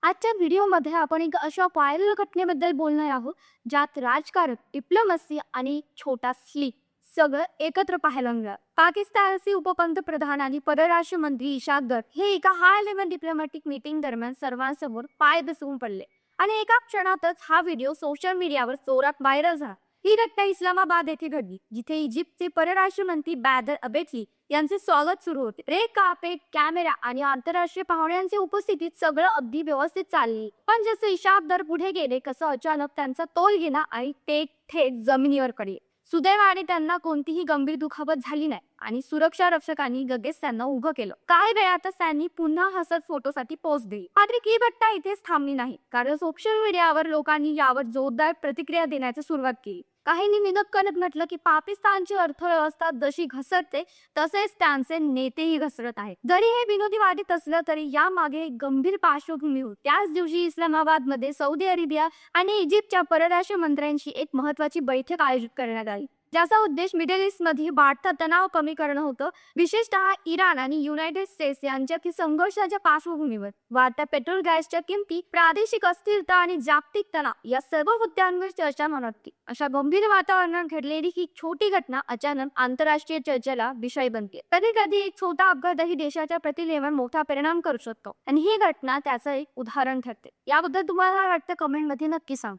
आजच्या व्हिडिओमध्ये आपण एक अशा व्हायरल घटनेबद्दल बोलणार आहोत, ज्यात राजकारण, डिप्लोमसी आणि छोटा स्लीप सगळं एकत्र पाहायला मिळालं. पाकिस्तानचे उपपंतप्रधान आणि परराष्ट्र मंत्री इशाक दर हे एका हाय लेव्हल डिप्लोमॅटिक मीटिंग दरम्यान सर्वांसमोर पाय बसवून पडले आणि एका क्षणातच हा व्हिडिओ सोशल मीडियावर जोरात व्हायरल झाला. ही घटना इस्लामाबाद येथे घडली, जिथे इजिप्तचे परराष्ट्र मंत्री बॅदर अबेटली यांचे स्वागत सुरू होते. रेड कार्पेट, कॅमेरा आणि आंतरराष्ट्रीय पाहुण्यांच्या उपस्थितीत सगळं अगदी व्यवस्थित चालले. पण जसं इशाबदार पुढे गेले, कसं अचानक त्यांचा तोल गेला आणि ते थेट जमिनीवर पडले. सुदैवाने त्यांना कोणतीही गंभीर दुखापत झाली नाही आणि सुरक्षा रक्षकांनी लगेच त्यांना उभं केलं. काही वेळातच त्यांनी पुन्हा हसत फोटोसाठी पोस्ट दिली. मात्र ही घटना इथेच थांबली नाही, कारण सोशल मीडियावर लोकांनी यावर जोरदार प्रतिक्रिया देण्याची सुरुवात केली. काहींनी विनोद करत म्हटलं की पाकिस्तानची अर्थव्यवस्था जशी घसरते तसेच त्यांचे नेतेही घसरत आहेत. जरी हे विनोदी वाटत असलं तरी यामागे एक गंभीर पार्श्वभूमी होती. त्याच दिवशी इस्लामाबादमध्ये सौदी अरेबिया आणि इजिप्तच्या परराष्ट्र मंत्र्यांची एक महत्त्वाची बैठक आयोजित करण्यात आली, ज्याचा उद्देश मिडल ईस्ट मध्ये वाढता तणाव कमी करणं होतं. विशेषतः इराण आणि युनायटेड स्टेट्स यांच्यातील संघर्षाच्या पार्श्वभूमीवर वाढत्या पेट्रोल गॅसच्या किमती, प्रादेशिक अस्थिरता आणि जागतिक तणाव या सर्व मुद्द्यांवर चर्चा होणार होती. अशा गंभीर वातावरणात घडलेली ही छोटी घटना अचानक आंतरराष्ट्रीय चर्चेला विषय बनते. कधी कधी एक छोटा अपघातही देशाच्या प्रतिमेवर मोठा परिणाम करू शकतो आणि ही घटना त्याचं एक उदाहरण ठरते. याबद्दल तुम्हाला काय वाटतं, कमेंट मध्ये नक्की सांग.